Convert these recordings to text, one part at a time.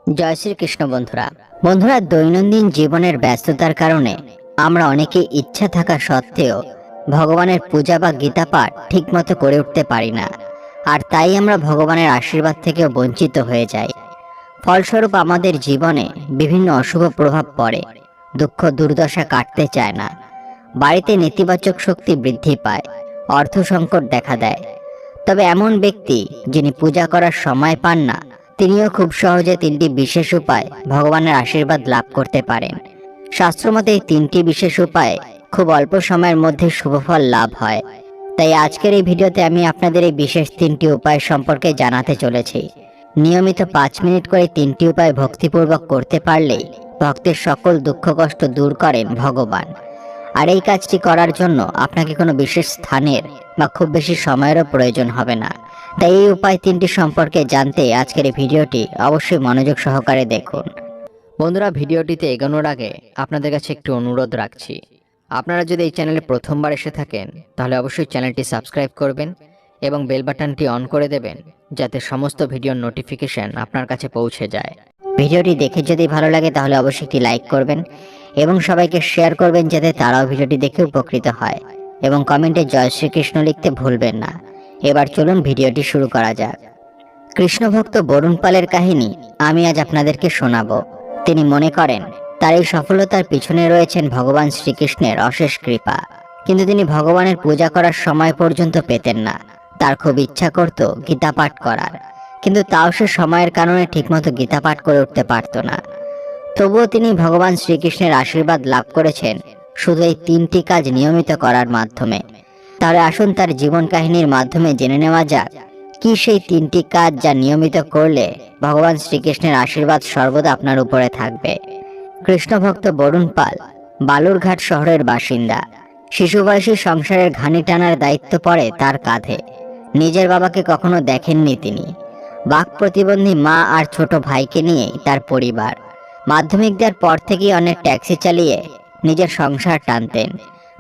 জয় শ্রীকৃষ্ণ। বন্ধুরা দৈনন্দিন জীবনের ব্যস্ততার কারণে আমরা অনেকে ইচ্ছা থাকা সত্ত্বেও ভগবানের পূজা বা গীতা পাঠ ঠিকমতো করে উঠতে পারি না, আর তাই আমরা ভগবানের আশীর্বাদ থেকেও বঞ্চিত হয়ে যাই। ফলস্বরূপ আমাদের জীবনে বিভিন্ন অশুভ প্রভাব পড়ে, দুঃখ দুর্দশা কাটতে চায় না, বাড়িতে নেতিবাচক শক্তি বৃদ্ধি পায়, অর্থ সংকট দেখা দেয়। তবে এমন ব্যক্তি যিনি পূজা করার সময় পান না, তিনিও খুব সহজে তিনটি বিশেষ উপায় ভগবানের আশীর্বাদ লাভ করতে পারেন। শাস্ত্রমতে এই তিনটি বিশেষ উপায় খুব অল্প সময়ের মধ্যে শুভফল লাভ হয়। তাই আজকের এই ভিডিওতে আমি আপনাদের এই বিশেষ তিনটি উপায় সম্পর্কে জানাতে চলেছি। নিয়মিত 5 মিনিট করে তিনটি উপায় ভক্তিপূর্বক করতে পারলেই ভক্তের সকল দুঃখ কষ্ট দূর করেন ভগবান। আর এই কাজটি করার জন্য আপনাকে কোনো বিশেষ স্থানের বা খুব বেশি সময়েরও প্রয়োজন হবে না। তাই এই উপায় তিনটি সম্পর্কে জানতে আজকের এই ভিডিওটি অবশ্যই মনোযোগ সহকারে দেখুন। বন্ধুরা, ভিডিওটিতে এগোনোর আগে আপনাদের কাছে একটু অনুরোধ রাখছি। আপনারা যদি এই চ্যানেলে প্রথমবার এসে থাকেন তাহলে অবশ্যই চ্যানেলটি সাবস্ক্রাইব করবেন এবং বেল বাটনটি অন করে দেবেন, যাতে সমস্ত ভিডিওর নোটিফিকেশন আপনার কাছে পৌঁছে যায়। ভিডিওটি দেখে যদি ভালো লাগে তাহলে অবশ্যই একটি লাইক করবেন এবং সবাইকে শেয়ার করবেন, যাতে তারাও ভিডিওটি দেখে উপকৃত হয়, এবং কমেন্টে জয় শ্রীকৃষ্ণ লিখতে ভুলবেন না। এবার চলুন ভিডিওটি শুরু করা যাক। কৃষ্ণ ভক্ত বরুণ পালের কাহিনী আমি আজ আপনাদেরকে শোনাবো। তিনি মনে করেন তার এই সফলতার পিছনে রয়েছেন ভগবান শ্রীকৃষ্ণের অশেষ কৃপা, কিন্তু তিনি ভগবানের পূজা করার সময় পর্যন্ত পেতেন না। তার খুব ইচ্ছা করত গীতা পাঠ করার, কিন্তু তাও সে সময়ের কারণে ঠিকমতো গীতা পাঠ করে উঠতে পারত না। তবুও তিনি ভগবান শ্রীকৃষ্ণের আশীর্বাদ লাভ করেছেন শুধু এই তিনটি কাজ নিয়মিত করার মাধ্যমে। তাহলে আসুন তার জীবন কাহিনীর মাধ্যমে জেনে নেওয়া যাক কি সেই তিনটি কাজ যা নিয়মিত করলে ভগবান শ্রীকৃষ্ণের আশীর্বাদ সর্বদা আপনার উপরে থাকবে। কৃষ্ণ ভক্ত বরুণ পাল বালুরঘাট শহরের বাসিন্দা। শিশু বয়সী সংসারের ঘানি টানার দায়িত্ব পড়ে তার কাঁধে। নিজের বাবাকে কখনো দেখেননি তিনি। বাক প্রতিবন্ধী মা আর ছোট ভাইকে নিয়েই তার পরিবার। মাধ্যমিক দেওয়ার পর থেকেই অনেক ট্যাক্সি চালিয়ে নিজের সংসার টানতেন,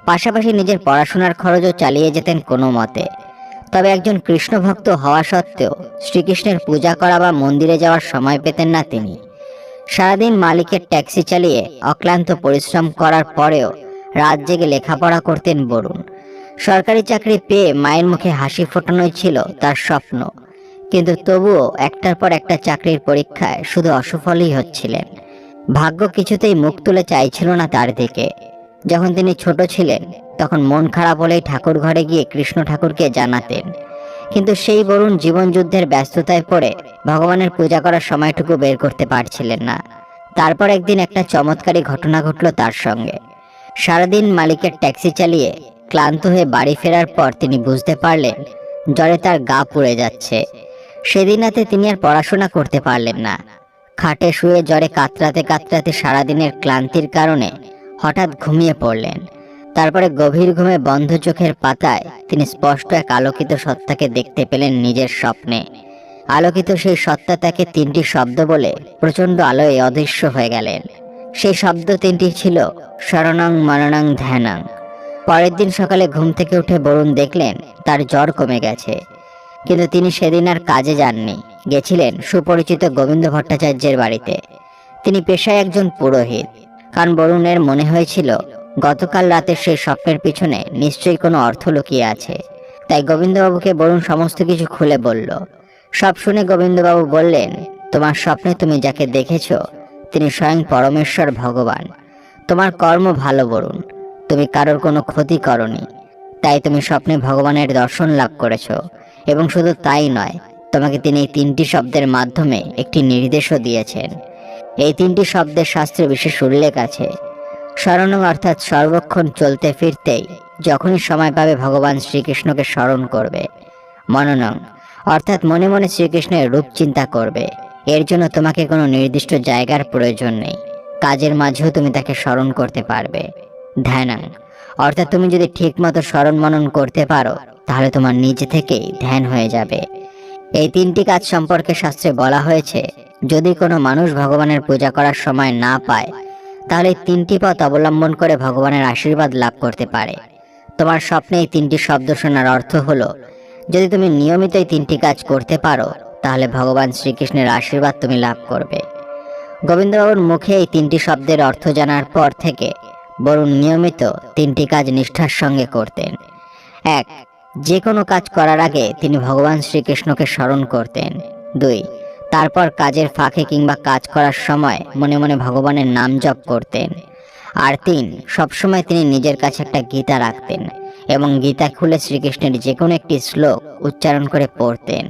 পাশাপাশি নিজের পড়াশোনার খরচও চালিয়ে যেতেন কোনো মতে। তবে একজন কৃষ্ণ ভক্ত হওয়া সত্ত্বেও শ্রীকৃষ্ণের পূজা করা বা মন্দিরে যাওয়ার সময় পেতেন না তিনি। সারাদিন মালিকের ট্যাক্সি চালিয়ে অক্লান্ত পরিশ্রম করার পরেও রাত জেগে লেখাপড়া করতেন বরুণ। সরকারি চাকরি পেয়ে মায়ের মুখে হাসি ফোটানোই ছিল তার স্বপ্ন, কিন্তু তবুও একটার পর একটা চাকরির পরীক্ষায় শুধু অসফলই হচ্ছিলেন। ভাগ্য কিছুতেই মুখ তুলে চাইছিল না তার দিকে। যখন তিনি ছোট ছিলেন তখন মন খারাপ হলেই ঠাকুর ঘরে গিয়ে কৃষ্ণ ঠাকুরকে জানাতেন, কিন্তু সেই বরুণ জীবন যুদ্ধের ব্যস্ততায় পড়ে ভগবানের পূজা করার সময়টুকু বের করতে পারছিলেন না। তারপর একদিন একটা চমৎকারী ঘটনা ঘটল তার সঙ্গে। সারাদিন মালিকের ট্যাক্সি চালিয়ে ক্লান্ত হয়ে বাড়ি ফেরার পর তিনি বুঝতে পারলেন জ্বরে তার গা পুড়ে যাচ্ছে। সেদিন রাতে তিনি আর পড়াশোনা করতে পারলেন না। খাটে শুয়ে জ্বরে কাতরাতে কাতরাতে সারাদিনের ক্লান্তির কারণে হঠাৎ ঘুমিয়ে পড়লেন। তারপরে গভীর ঘুমে বন্ধ চোখের পাতায় তিনি স্পষ্ট এক আলোকিত সত্তাকে দেখতে পেলেন নিজের স্বপ্নে। আলোকিত সেই সত্তা তাকে তিনটি শব্দ বলে প্রচণ্ড আলোয় অদৃশ্য হয়ে গেলেন। সেই শব্দ তিনটি ছিল শরণং মরণং ধ্যানং। পরের দিন সকালে ঘুম থেকে উঠে বরুণ দেখলেন তার জ্বর কমে গেছে, কিন্তু তিনি সেদিন আর কাজে যাননি। গেছিলেন সুপরিচিত গোবিন্দ ভট্টাচার্যের বাড়িতে। তিনি পেশায় একজন পুরোহিত, কারণ বরুণের মনে হয়েছিল গতকাল রাতের সেই স্বপ্নের পিছনে নিশ্চয়ই কোনো অর্থ লুকিয়ে আছে। তাই গোবিন্দবাবুকে বরুণ সমস্ত কিছু খুলে বলল। সব শুনে গোবিন্দবাবু বললেন, তোমার স্বপ্নে তুমি যাকে দেখেছ তিনি স্বয়ং পরমেশ্বর ভগবান। তোমার কর্ম ভালো বরুণ, তুমি কারোর কোনো ক্ষতি করনি, তাই তুমি স্বপ্নে ভগবানের দর্শন লাভ করেছ। এবং শুধু তাই নয়, তোমাকে তিনি এই তিনটি শব্দের মাধ্যমে একটি নির্দেশও দিয়েছেন। এই তিনটি শব্দের শাস্ত্রে বিশেষ উল্লেখ আছে। শরণং অর্থাৎ সর্বক্ষণ চলতে ফিরতেই যখনই সময় পাবে ভগবান শ্রীকৃষ্ণকে স্মরণ করবে। মননং অর্থাৎ মনে মনে শ্রীকৃষ্ণের রূপ চিন্তা করবে। এর জন্য তোমাকে কোনো নির্দিষ্ট জায়গার প্রয়োজন নেই, কাজের মাঝেও তুমি তাকে স্মরণ করতে পারবে। ধ্যানং অর্থাৎ তুমি যদি ঠিকমতো স্মরণ মনন করতে পারো তাহলে তোমার নিজে থেকেই ধ্যান হয়ে যাবে। এই তিনটি কাজ সম্পর্কে শাস্ত্রে বলা হয়েছে, যদি কোনো মানুষ ভগবানের পূজা করার সময় না পায় তাহলে তিনটি পথ অবলম্বন করে ভগবানের আশীর্বাদ লাভ করতে পারে। তোমার স্বপ্নে এই তিনটি শব্দ শোনার অর্থ হলো, যদি তুমি নিয়মিত এই তিনটি কাজ করতে পারো তাহলে ভগবান শ্রীকৃষ্ণের আশীর্বাদ তুমি লাভ করবে। গোবিন্দবাবুর মুখে এই 3টি শব্দের অর্থ জানার পর থেকে বরুণ নিয়মিত 3টি কাজ নিষ্ঠার সঙ্গে করতেন। 1. যে কোনো কাজ করার আগে তিনি ভগবান শ্রীকৃষ্ণকে স্মরণ করতেন। 2. তারপর কাজের ফাঁকে কিংবা কাজ করার সময় মনে মনে ভগবানের নাম জপ করতেন। আর 3. সবসময় তিনি নিজের কাছে একটা গীতা রাখতেন এবং গীতা খুলে শ্রীকৃষ্ণের যে কোনো একটি শ্লোক উচ্চারণ করে পড়তেন।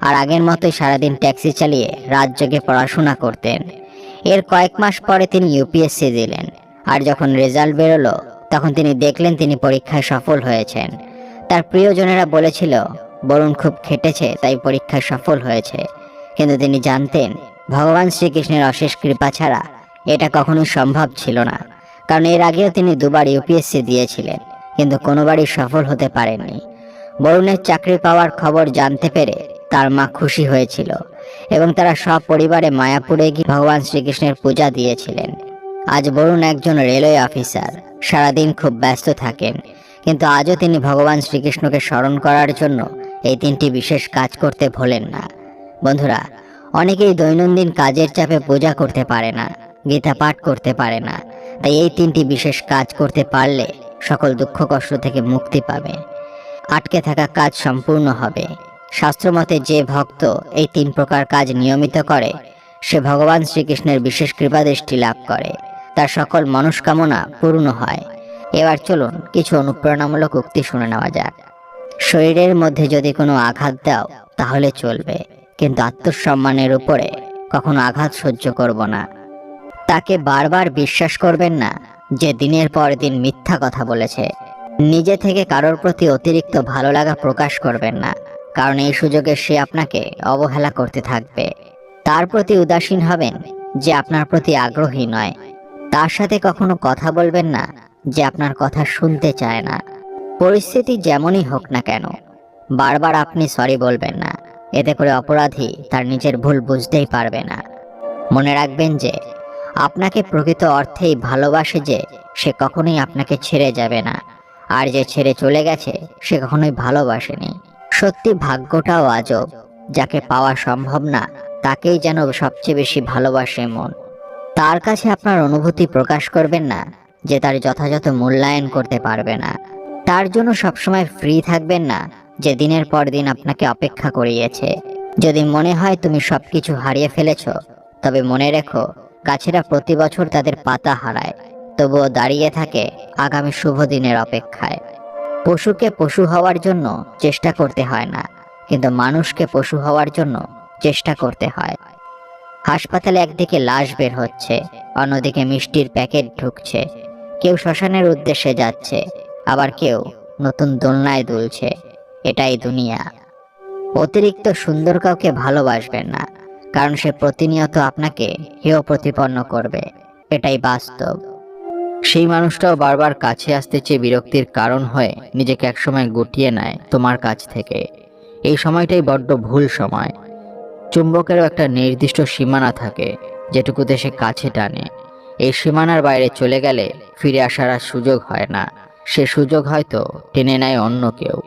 আর আগের মতোই সারাদিন ট্যাক্সি চালিয়ে রাত জেগে পড়াশোনা করতেন। এর কয়েক মাস পরে তিনি ইউপিএসসি দিলেন। আর যখন রেজাল্ট বেরোলো তখন তিনি দেখলেন তিনি পরীক্ষায় সফল হয়েছেন। তার প্রিয়জনেরা বলেছিল বরুণ খুব খেটেছে তাই পরীক্ষায় সফল হয়েছে, কিন্তু তিনি জানতেন ভগবান শ্রীকৃষ্ণের অশেষ কৃপা ছাড়া এটা কখনোই সম্ভব ছিল না। কারণ এর আগেও তিনি 2বার ইউপিএসসি দিয়েছিলেন, কিন্তু কোনোবারই সফল হতে পারেননি। বরুণের চাকরি পাওয়ার খবর জানতে পেরে তার মা খুশি হয়েছিল এবং তারা সব পরিবারে মায়াপুরে গিয়ে ভগবান শ্রীকৃষ্ণের পূজা দিয়েছিলেন। আজ বরুণ একজন রেলওয়ে অফিসার, সারাদিন খুব ব্যস্ত থাকেন, কিন্তু আজও তিনি ভগবান শ্রীকৃষ্ণকে স্মরণ করার জন্য এই 3টি বিশেষ কাজ করতে ভোলেন না। বন্ধুরা, অনেকেই দৈনন্দিন কাজের চাপে পূজা করতে পারে না, গীতা পাঠ করতে পারে না, তাই এই 3টি বিশেষ কাজ করতে পারলে সকল দুঃখ কষ্ট থেকে মুক্তি পাবে, আটকে থাকা কাজ সম্পূর্ণ হবে। শাস্ত্রমতে যে ভক্ত এই 3 প্রকার কাজ নিয়মিত করে সে ভগবান শ্রীকৃষ্ণের বিশেষ কৃপাদৃষ্টি লাভ করে, তার সকল মনস্কামনা পূর্ণ হয়। এবার চলুন কিছু অনুপ্রেরণামূলক উক্তি শুনে নেওয়া যাক। শরীরের মধ্যে যদি কোনো আঘাত দাও তাহলে চলবে, কিন্তু আত্মসম্মানের উপরে কখনো আঘাত সহ্য করব না। তাকে বারবার বিশ্বাস করবেন না যে দিনের পর দিন মিথ্যা কথা বলেছে। নিজে থেকে কারোর প্রতি অতিরিক্ত ভালো লাগা প্রকাশ করবেন না, কারণ এই সুযোগে সে আপনাকে অবহেলা করতে থাকবে। তার প্রতি উদাসীন হবেন যে আপনার প্রতি আগ্রহী নয়। তার সাথে কখনো কথা বলবেন না যে আপনার কথা শুনতে চায় না। পরিস্থিতি যেমনই হোক না কেন বারবার আপনি সরি বলবেন না, এতে করে অপরাধী তার নিজের ভুল বুঝতেই পারবে না। মনে রাখবেন যে আপনাকে প্রকৃত অর্থেই ভালোবাসে যে সে কখনোই আপনাকে ছেড়ে যাবে না, আর যে ছেড়ে চলে গেছে সে কখনোই ভালোবাসেনি। সত্যি ভাগ্যটাও আজব, যাকে পাওয়া সম্ভব না তাকেই যেন সবচেয়ে বেশি ভালোবাসে মন। তার কাছে আপনার অনুভূতি প্রকাশ করবেন না যে তার যথাযথ মূল্যায়ন করতে পারবে না। তার জন্য সবসময় ফ্রি থাকবেন না যে দিনের পর দিন আপনাকে অপেক্ষা করিয়েছে। যদি মনে হয় তুমি সবকিছু হারিয়ে ফেলেছ, তবে মনে রেখো গাছেরা প্রতি বছর তাদের পাতা হারায়, তবুও দাঁড়িয়ে থাকে আগামী শুভ দিনের অপেক্ষায়। পশুকে পশু হওয়ার জন্য চেষ্টা করতে হয় না, কিন্তু মানুষকে পশু হওয়ার জন্য চেষ্টা করতে হয়। হাসপাতালে একদিকে লাশ বের হচ্ছে, অন্যদিকে মিষ্টির প্যাকেট ঢুকছে। কেউ শ্মশানের উদ্দেশ্যে যাচ্ছে, আবার কেউ নতুন দোলনায় দুলছে। এটাই দুনিয়া। অতিরিক্ত সুন্দর কাউকে ভালোবাসবেন না, কারণ সে প্রতিনিয়ত আপনাকে হেয় প্রতিপন্ন করবে। এটাই বাস্তব। সেই মানুষটাও বারবার কাছে আসতে চেয়ে বিরক্তির কারণ হয়ে নিজেকে একসময় গুটিয়ে নেয় তোমার কাছ থেকে। এই সময়টাই বড্ড ভুল সময়। চুম্বকেরও একটা নির্দিষ্ট সীমানা থাকে যেটুকুতে সে কাছে টানে। এই সীমানার বাইরে চলে গেলে ফিরে আসার আর সুযোগ হয় না। সে সুযোগ হয়তো টেনে নেয় অন্য কেউ।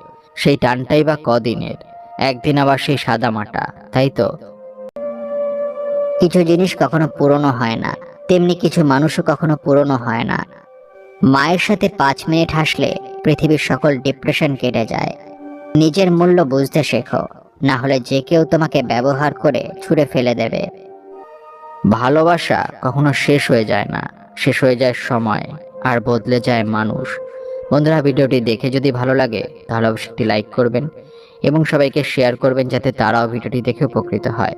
সেই টানটাই বা কদিনের, একদিন আবার সেই সাদামাটা, তাই তো? কিছু জিনিস কখনো পুরনো হয় না, তেমনি কিছু মানুষও কখনো পুরনো হয় না। মায়ের সাথে 5 মিনিট হাসলে পৃথিবীর সকল ডিপ্রেশন কেটে যায়। নিজের মূল্য বুঝতে শেখো, না হলে যে কেউ তোমাকে ব্যবহার করে ছুঁড়ে ফেলে দেবে। ভালোবাসা কখনো শেষ হয়ে যায় না, শেষ হয়ে যায় সময়, আর বদলে যায় মানুষ। বন্ধুরা, ভিডিওটি দেখে যদি ভালো লাগে তাহলে অবশ্যই একটি লাইক করবেন এবং সবাইকে শেয়ার করবেন যাতে তারাও ভিডিওটি দেখে উপকৃত হয়।